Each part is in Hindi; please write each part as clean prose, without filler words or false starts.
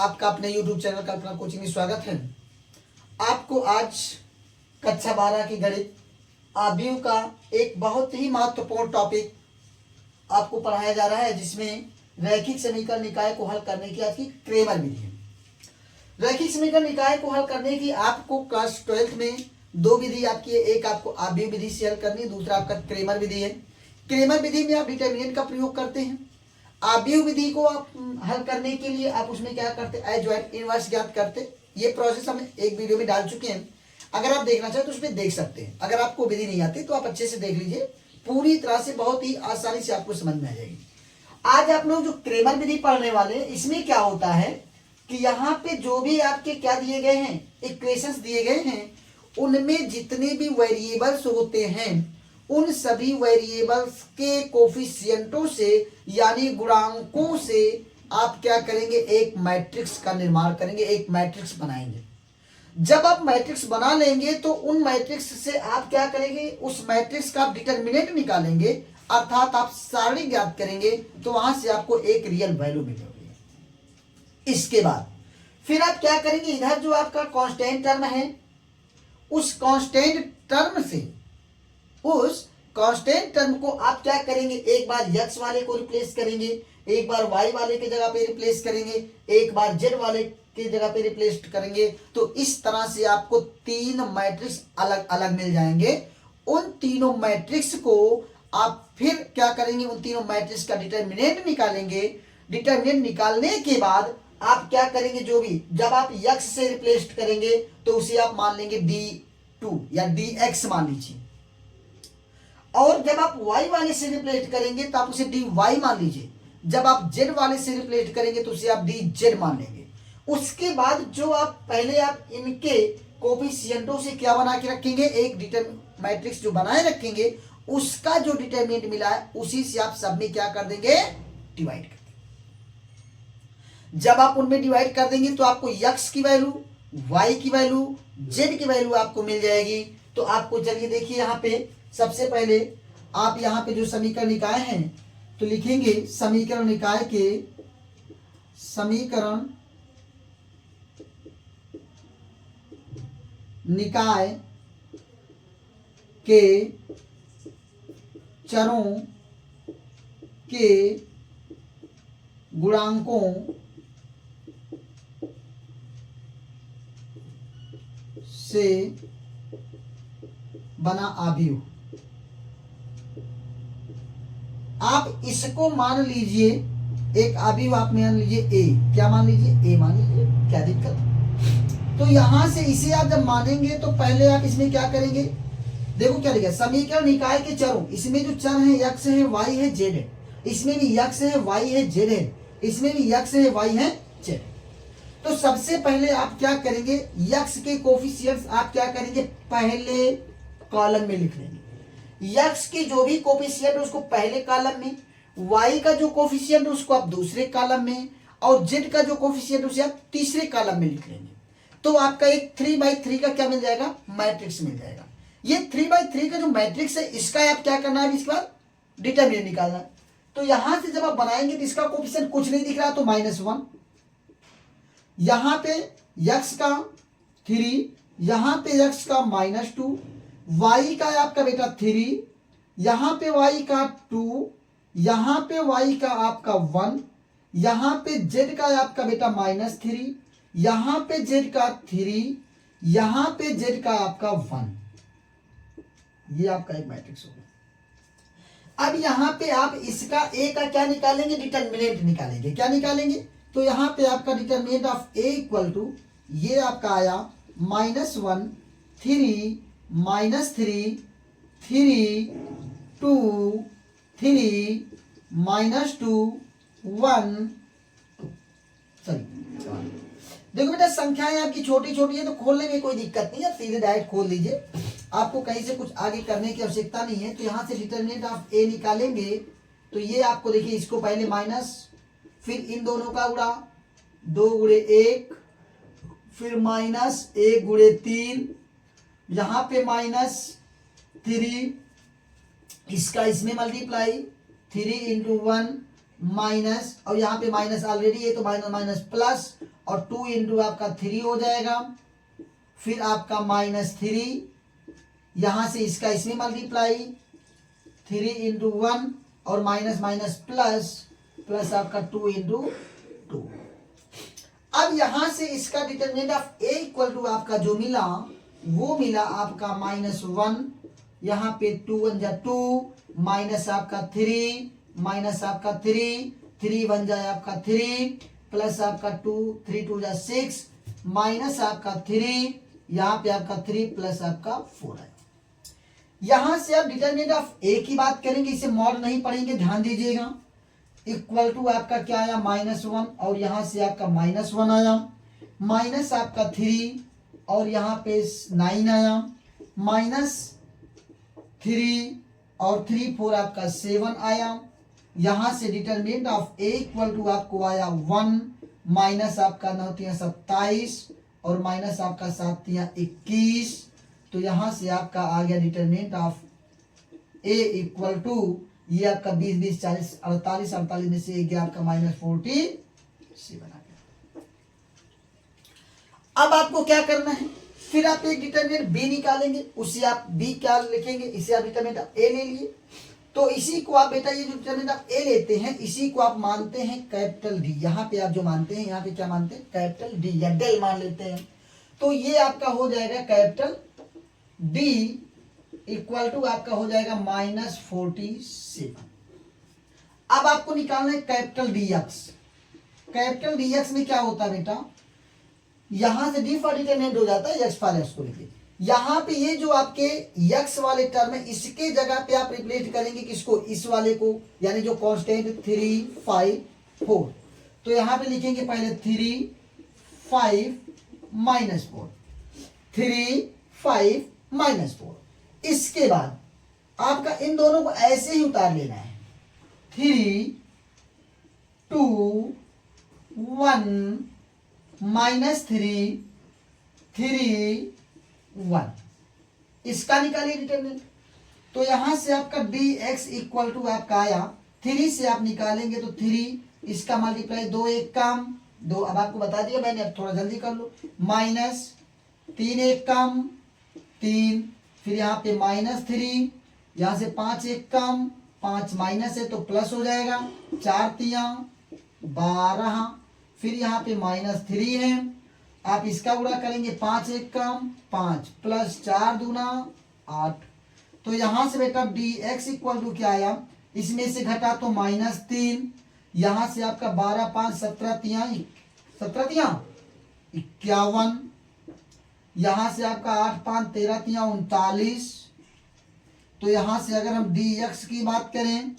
आपका अपने YouTube चैनल कल्पना कोचिंग में स्वागत है। आपको आज कक्षा 12 की गणित आव्यूह का एक बहुत ही महत्वपूर्ण टॉपिक आपको पढ़ाया जा रहा है, जिसमें रैखिक समीकरण निकाय को हल करने की आज की क्रेमर विधि है। रैखिक समीकरण निकाय को हल करने की आपको क्लास 12th में दो विधि आपकी है। एक आपको आव्यूह विधि से हल करनी है, दूसरा आपका क्रेमर विधि है। क्रेमर विधि में आप डिटर्मिनेंट का प्रयोग करते हैं। आव्यूह विधि को आप हल करने के लिए आप उसमें क्या करते हैं, एडजॉइंट इनवर्स ज्ञात करते। ये प्रोसेस हम एक वीडियो में डाल चुके हैं, अगर आप देखना चाहें तो उसमें देख सकते हैं। अगर आपको विधि नहीं आती तो आप अच्छे से देख लीजिए, पूरी तरह से बहुत ही आसानी से आपको समझ में आ जाएगी। आज आप लोग जो क्रेमर विधि पढ़ने वाले हैं, इसमें क्या होता है कि यहाँ पे जो भी आपके क्या दिए गए हैं, इक्वेशंस दिए गए हैं, उनमें जितने भी वेरिएबल्स होते हैं उन सभी वेरिएबल्स के कोफिशिएंटों से यानी गुणांकों से आप क्या करेंगे, एक मैट्रिक्स का निर्माण करेंगे, एक मैट्रिक्स बनाएंगे। जब आप मैट्रिक्स बना लेंगे तो उन मैट्रिक्स से आप क्या करेंगे, उस मैट्रिक्स का डिटर्मिनेंट निकालेंगे, अर्थात आप सारणी ज्ञात करेंगे, तो वहां से आपको एक रियल वैल्यू मिलेगी। इसके बाद फिर आप क्या करेंगे, इधर जो आपका कांस्टेंट टर्म है, उस कांस्टेंट टर्म से उस कांस्टेंट टर्म को आप क्या करेंगे, एक बार x वाले को रिप्लेस करेंगे, एक बार y वाले के जगह पे रिप्लेस करेंगे, एक बार z वाले के जगह पे रिप्लेस करेंगे। तो इस तरह से आपको तीन मैट्रिक्स अलग अलग मिल जाएंगे। उन तीनों मैट्रिक्स को आप फिर क्या करेंगे, उन तीनों मैट्रिक्स का डिटर्मिनेंट निकालेंगे। डिटर्मिनेंट निकालने के बाद आप क्या करेंगे, जो भी जब आप x से रिप्लेस करेंगे तो उसे आप मान लेंगे d2 या dx मान लीजिए, और जब आप y वाले से रिप्लेस करेंगे तो आप उसे dy मान लीजिए। जब आप z वाले से रिप्लेस करेंगे तो उसे आप dz मान लेंगे। उसके बाद जो आप पहले आप इनके कोफिशिएंटों से क्या बना के रखेंगे, एक मैट्रिक्स जो बनाए रखेंगे, उसका जो डिटरमिनेंट मिला है उसी से आप सब में क्या कर देंगे, डिवाइड कर देंगे। जब आप उनमें डिवाइड कर देंगे तो आपको x की वैल्यू, y की वैल्यू, z की वैल्यू आपको मिल जाएगी। तो आपको चलिए देखिए, यहाँ पे सबसे पहले आप यहाँ पे जो समीकरण निकाय हैं तो लिखेंगे समीकरण निकाय के चरों के गुणांकों से बना आव्यूह। आप इसको मान लीजिए एक आव्यूह, आप मान लीजिए ए, क्या मान लीजिए, ए मान लीजिए, क्या दिक्कत। तो यहां से इसे आप जब मानेंगे तो पहले आप इसमें क्या करेंगे, देखो क्या लिखा, समीकरण निकाय के चरों, इसमें जो चर है x है, y है, z है, इसमें भी x है, y है, z है, इसमें भी x है, y है, z। तो सबसे पहले आप क्या करेंगे, x के कोफिशिएंट्स आप क्या करेंगे, पहले कॉलम में लिख लेंगे। x की जो भी कोफिशिएंट है उसको पहले कॉलम में, y का जो कोफिशिएंट है उसको आप दूसरे कॉलम में, और z का जो कोफिशिएंट है उसे आप तीसरे कॉलम में लिख लेंगे। तो आपका एक 3/3 का क्या मिल जाएगा, मैट्रिक्स मिल जाएगा। ये 3/3 का जो मैट्रिक्स है, इसका आप क्या करना है, इसके बाद डिटरमिनेंट निकालना है। तो यहां से जब आप बनाएंगे तो इसका कोफिशिएंट कुछ नहीं दिख रहा तो -1, यहां पे x का 3, यहां पे x का -2, y का आपका बेटा 3, यहां पे y का 2, यहां पे y का आपका 1, यहां पे z का आपका बेटा -3, यहां पे z का 3, यहां पे z का आपका 1। ये आपका एक मैट्रिक्स होगा। अब यहां पे आप इसका a का क्या निकालेंगे, डिटर्मिनेंट निकालेंगे। क्या निकालेंगे, तो यहां पे आपका determinant of a equal to, ये आपका आया -1, 3, -3, 3, 2, 3, -2, 1, 2। सॉरी, देखो बेटा संख्याएं आपकी छोटी छोटी है तो खोलने में कोई दिक्कत नहीं है, सीधे डायरेक्ट खोल लीजिए, आपको कहीं से कुछ आगे करने की आवश्यकता नहीं है। तो यहां से डिटर्मिनेंट ऑफ ए निकालेंगे तो ये आपको देखिए, इसको पहले माइनस, फिर इन दोनों का गुणा 2 गुणे 1, फिर -1 गुणे 3, यहां पे -3, इसका इसमें मल्टीप्लाई 3 × 1 माइनस, और यहाँ पे माइनस ऑलरेडी है तो माइनस माइनस प्लस, और 2 इंटू आपका 3 हो जाएगा, फिर आपका -3, यहां से इसका इसमें मल्टीप्लाई 3 इंटू 1, और माइनस माइनस प्लस, प्लस आपका 2 इंटू 2। अब यहां से इसका determinant of A equal to आपका जो मिला वो मिला आपका -1, यहाँ पे 2 1 जा 2, माइनस आपका 3, माइनस आपका 3, 3 1 जाए आपका 3, प्लस आपका 2, 3 2 जा 6, माइनस आपका 3, यहाँ पे आपका 3 प्लस आपका 4 है। यहां से आप डिटरमिनेंट ऑफ ए की बात करेंगे, इसे मॉड नहीं पढ़ेंगे, ध्यान दीजिएगा। इक्वल टू आपका क्या आया -1, और यहां से आपका -1 आया, माइनस आपका 3, और यहाँ पे 9 आया, -3 और 3 4 आपका 7 आया। यहां से determinant of A equal to आपको आया 1, माइनस आपका 9 3 27, और माइनस आपका 7 3 21। तो यहां से आपका आ गया determinant of A equal to, ये आपका 20 20 40 48, 48 में से गया आपका -47 आ गया। अब आपको क्या करना है, फिर आप एक डिटरमिनेंट बी निकालेंगे, उसे आप बी क्या लिखेंगे, इसे आप डिटरमिनेंट ए ले लिए। तो इसी को आप बेटा ये जो डिटरमिनेंट आप ए लेते हैं इसी को आप मानते हैं कैपिटल डी। यहाँ पे आप जो मानते हैं, यहाँ पे क्या मानते हैं, कैपिटल डी या डेल मान लेते हैं। तो ये आपका हो जाएगा कैपिटल डी इक्वल टू आपका हो जाएगा -47। अब आपको निकालना है capital D x. Capital D x में क्या होता है बेटा, यहां से डी फॉर डिटरमिनेंट हो जाता है एक्स फॉर एक्स को लेके। यहां पे ये जो आपके एक्स वाले टर्म है इसके जगह पे आप रिप्लेस करेंगे किसको, इस वाले को, यानी जो कांस्टेंट 3 5 4। तो यहां पे लिखेंगे पहले 3 5 -4, 3 5 -4। इसके बाद आपका इन दोनों को ऐसे ही उतार लेना है, 3 2 1 -3 3 1। इसका निकालिए डिटरमिनेंट। तो यहां से आपका डी एक्स इक्वल टू आपका आया 3 से आप निकालेंगे तो 3, इसका मल्टीप्लाई 2 1 कम 2, अब आपको बता दिया मैंने, अब थोड़ा जल्दी कर लो, -3 1 कम 3, फिर यहाँ पे -3, यहाँ से 5 1 कम 5 माइनस है तो प्लस हो जाएगा, 4 3 12, फिर यहाँ पे -3 है, आप इसका गुणा करेंगे 5 1 कम 5 प्लस 4 दूना 8। तो यहां से बेटा डी एक्स इक्वल टू क्या आया, इसमें से घटा तो -3, यहां से आपका 12 5 17 3 51, यहां से आपका 8 5 13 3 39। तो यहां से अगर हम डी एक्स की बात करें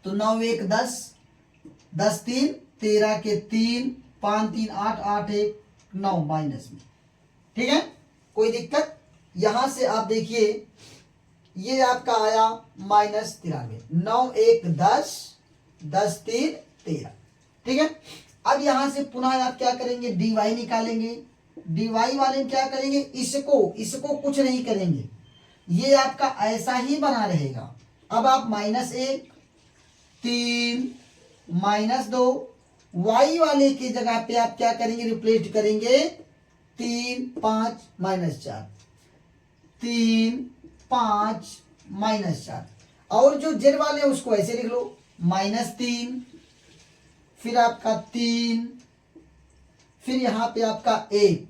तो 9 1 10 10 3 13 के 3 5 3 8 8 1 9 माइनस में, ठीक है, कोई दिक्कत। यहां से आप देखिए ये आपका आया -93, 9 1 10 10 3 13, ठीक है। अब यहां से पुनः आप क्या करेंगे, डी वाई निकालेंगे। डी वाई वाले में क्या करेंगे, इसको कुछ नहीं करेंगे, ये आपका ऐसा ही बना रहेगा। अब आप -1 3 -2 y वाले की जगह पे आप क्या करेंगे, रिप्लेस करेंगे 3 5 -4 3 5 -4, और जो z वाले उसको ऐसे लिख लो -3, फिर आपका 3, फिर यहां पे आपका 1,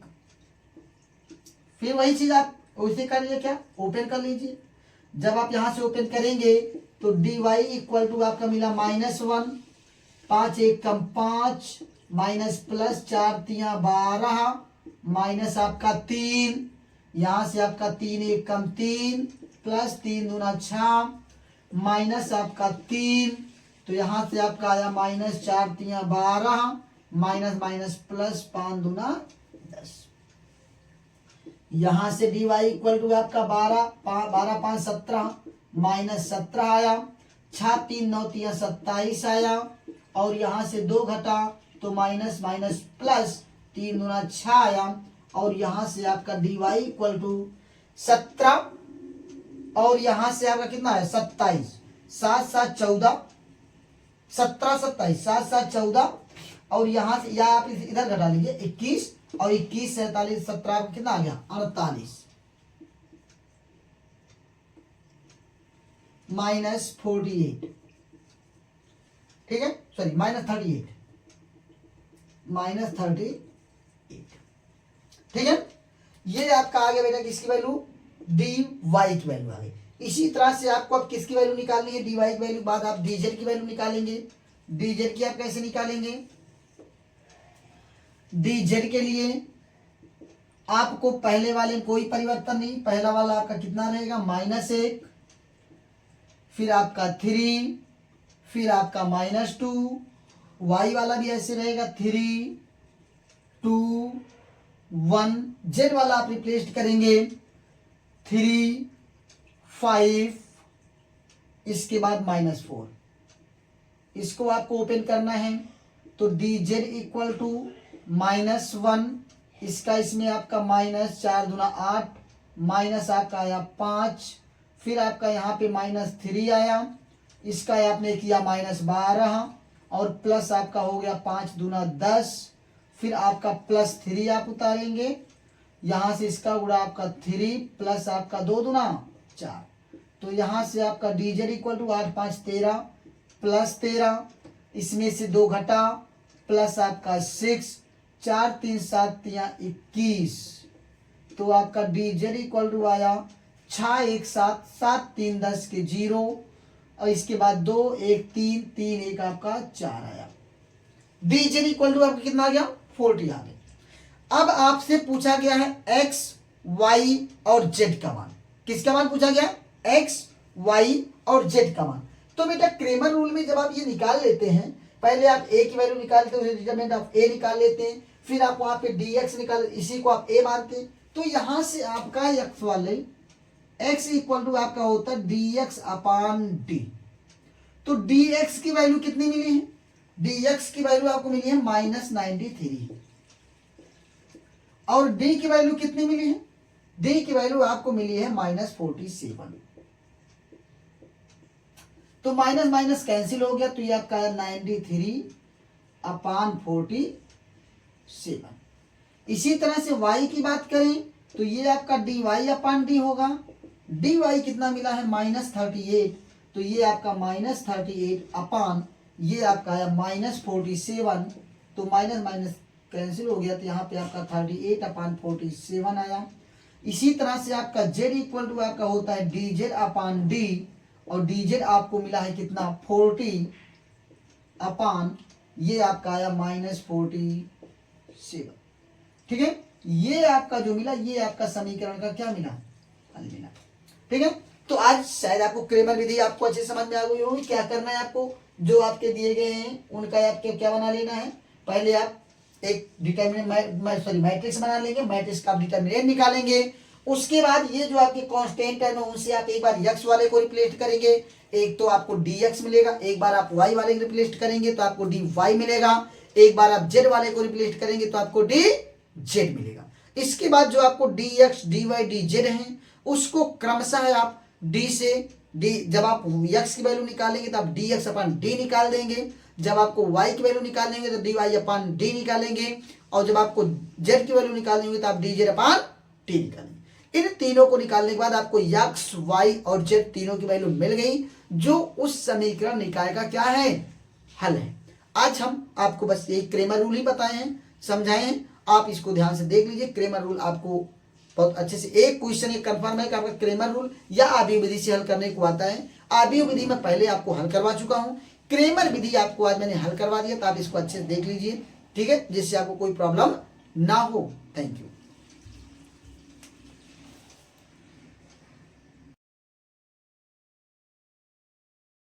फिर वही चीज आप वैसे कर लीजिए, क्या ओपन कर लीजिए। जब आप यहां से ओपन करेंगे तो डी वाई इक्वल टू आपका मिला -1, 5 1 कम 5 माइनस प्लस 4 3 12 माइनस आपका 3, यहां से आपका 3 1 कम 3 प्लस 3 दूना 6 माइनस आपका 3, तो यहां से आपका आया -4 3 12 माइनस माइनस प्लस 5 दूना 10। यहां से डी वाई इक्वल टू आपका 12 12 5 17 -17 आया, 6 3 9 3 27 आया, और यहां से 2 घटा तो माइनस माइनस प्लस 3 दूना 6 आया, और यहां से आपका डी वाई इक्वल टू 17, और यहां से आपका कितना है 27, 7 7 14 17 27 7 7 14 और यहाँ से या आप इधर घटा लीजिए 21 और 21 से 47 17 कितना आ गया 48 -48 ठीक है, सॉरी -38 ठीक है। ये आपका आ गया बेटा किसकी वैल्यू dy की वैल्यू आ गई। इसी तरह से आपको अब किसकी वैल्यू निकालनी है dy की वैल्यू, बाद आप dz की वैल्यू निकालेंगे। dz की आप कैसे निकालेंगे, dz के लिए आपको पहले वाले में कोई परिवर्तन नहीं, पहला वाला आपका कितना रहेगा -1, फिर आपका 3, फिर आपका -2, y वाला भी ऐसे रहेगा 3 2 1, z वाला आप रिप्लेस करेंगे 3 5, इसके बाद -4, इसको आपको ओपन करना है तो dz इक्वल टू -1, इसका इसमें आपका -4 दूना 8, माइनस आपका आया 5, फिर आपका यहाँ पे -3 आया, इसका आपने किया -12 और प्लस आपका हो गया 5 दूना 10, फिर आपका +3 आप उतारेंगे, यहाँ से इसका गुणा आपका 3 प्लस आपका 2 दूना 4, तो यहाँ से आपका dz इक्वल टू 8 5 13 प्लस 13, इसमें से 2 घटा प्लस आपका 6 4 3 7 3 21, तो आपका dz इक्वल टू आया 6 1 7 7 3 10 के 0 और इसके बाद 2 1 3 3 1 आपका 4 आया। dz इक्वल टू आपका कितना आ गया 40 आ गया। अब आपसे पूछा गया है x y और z का मान, किसका मान पूछा गया x y और z का मान। तो बेटा क्रेमर रूल में जब आप ये निकाल लेते हैं, पहले आप a की वैल्यू निकालते हो, डिटरमिनेंट ऑफ a निकाल लेते हैं, फिर आप वहां पे dx निकाल, इसी को आप a मानते हैं, तो यहां से आपका x वाले x इक्वल टू आपका होता है dx अपान d। तो dx की वैल्यू कितनी मिली है, dx की वैल्यू आपको मिली है -93 और d की वैल्यू कितनी मिली है, d की वैल्यू आपको मिली है -47, तो माइनस माइनस कैंसिल हो गया, तो ये आपका 93 अपान 47। इसी तरह से y की बात करें तो ये आपका dy अपान d होगा, dy कितना मिला है -38, तो ये आपका -38 अपान ये आपका आया -47, तो माइनस माइनस कैंसिल हो गया, तो यहाँ पे आपका 38 अपान 47 आया। इसी तरह से आपका z इक्वल टू आपका होता है dz अपान d, और dz आपको मिला है कितना 40 अपान ये आपका आया -47, ठीक है। ये आपका जो मिला ये आपका समीकरण का क्या मिला हल मिला, ठीक है। तो आज शायद आपको क्रेमर विधि आपको अच्छे समझ में आ गई होगी। क्या करना है आपको, जो आपके दिए गए हैं उनका आपके क्या बना लेना है, पहले आप एक डिटरमिनेंट मैट्रिक्स बना लेंगे, मैट्रिक्स का आप डिटरमिनेंट निकालेंगे, उसके बाद ये जो आपके कांस्टेंट है उनसे आप एक बार x वाले को रिप्लेस करेंगे, एक तो आपको dx मिलेगा, एक बार आप y वाले को रिप्लेस करेंगे तो आपको dy मिलेगा, एक बार आप z वाले को रिप्लेस करेंगे तो आपको dz मिलेगा। इसके बाद जो आपको dx dy dz है उसको क्रमशः आप d से d, जब आप x की वैल्यू निकालेंगे तो आप dx अपान d निकाल देंगे, जब आपको y की वैल्यू निकालेंगे तो dy अपान d निकालेंगे, और जब आपको z की वैल्यू निकालेंगे तो आप dz अपान d निकालेंगे। इन तीनों को निकालने के बाद आपको x y और z तीनों की वैल्यू मिल गई, जो उस समीकरण निकाय का क्या है हल है। आज हम आपको बस यही क्रेमर रूल ही बताए हैं, समझाए हैं, आप इसको ध्यान से देख लीजिए। क्रेमर रूल आपको बहुत अच्छे से, एक क्वेश्चन ये कंफर्म है कि आपका क्रेमर रूल या आबीय विधि से हल करने को आता है। आबीय विधि में पहले आपको हल करवा चुका हूं, क्रेमर विधि आपको आज मैंने हल करवा दिया, तो आप इसको अच्छे से देख लीजिए, ठीक है, जिससे आपको कोई प्रॉब्लम ना हो। Thank you.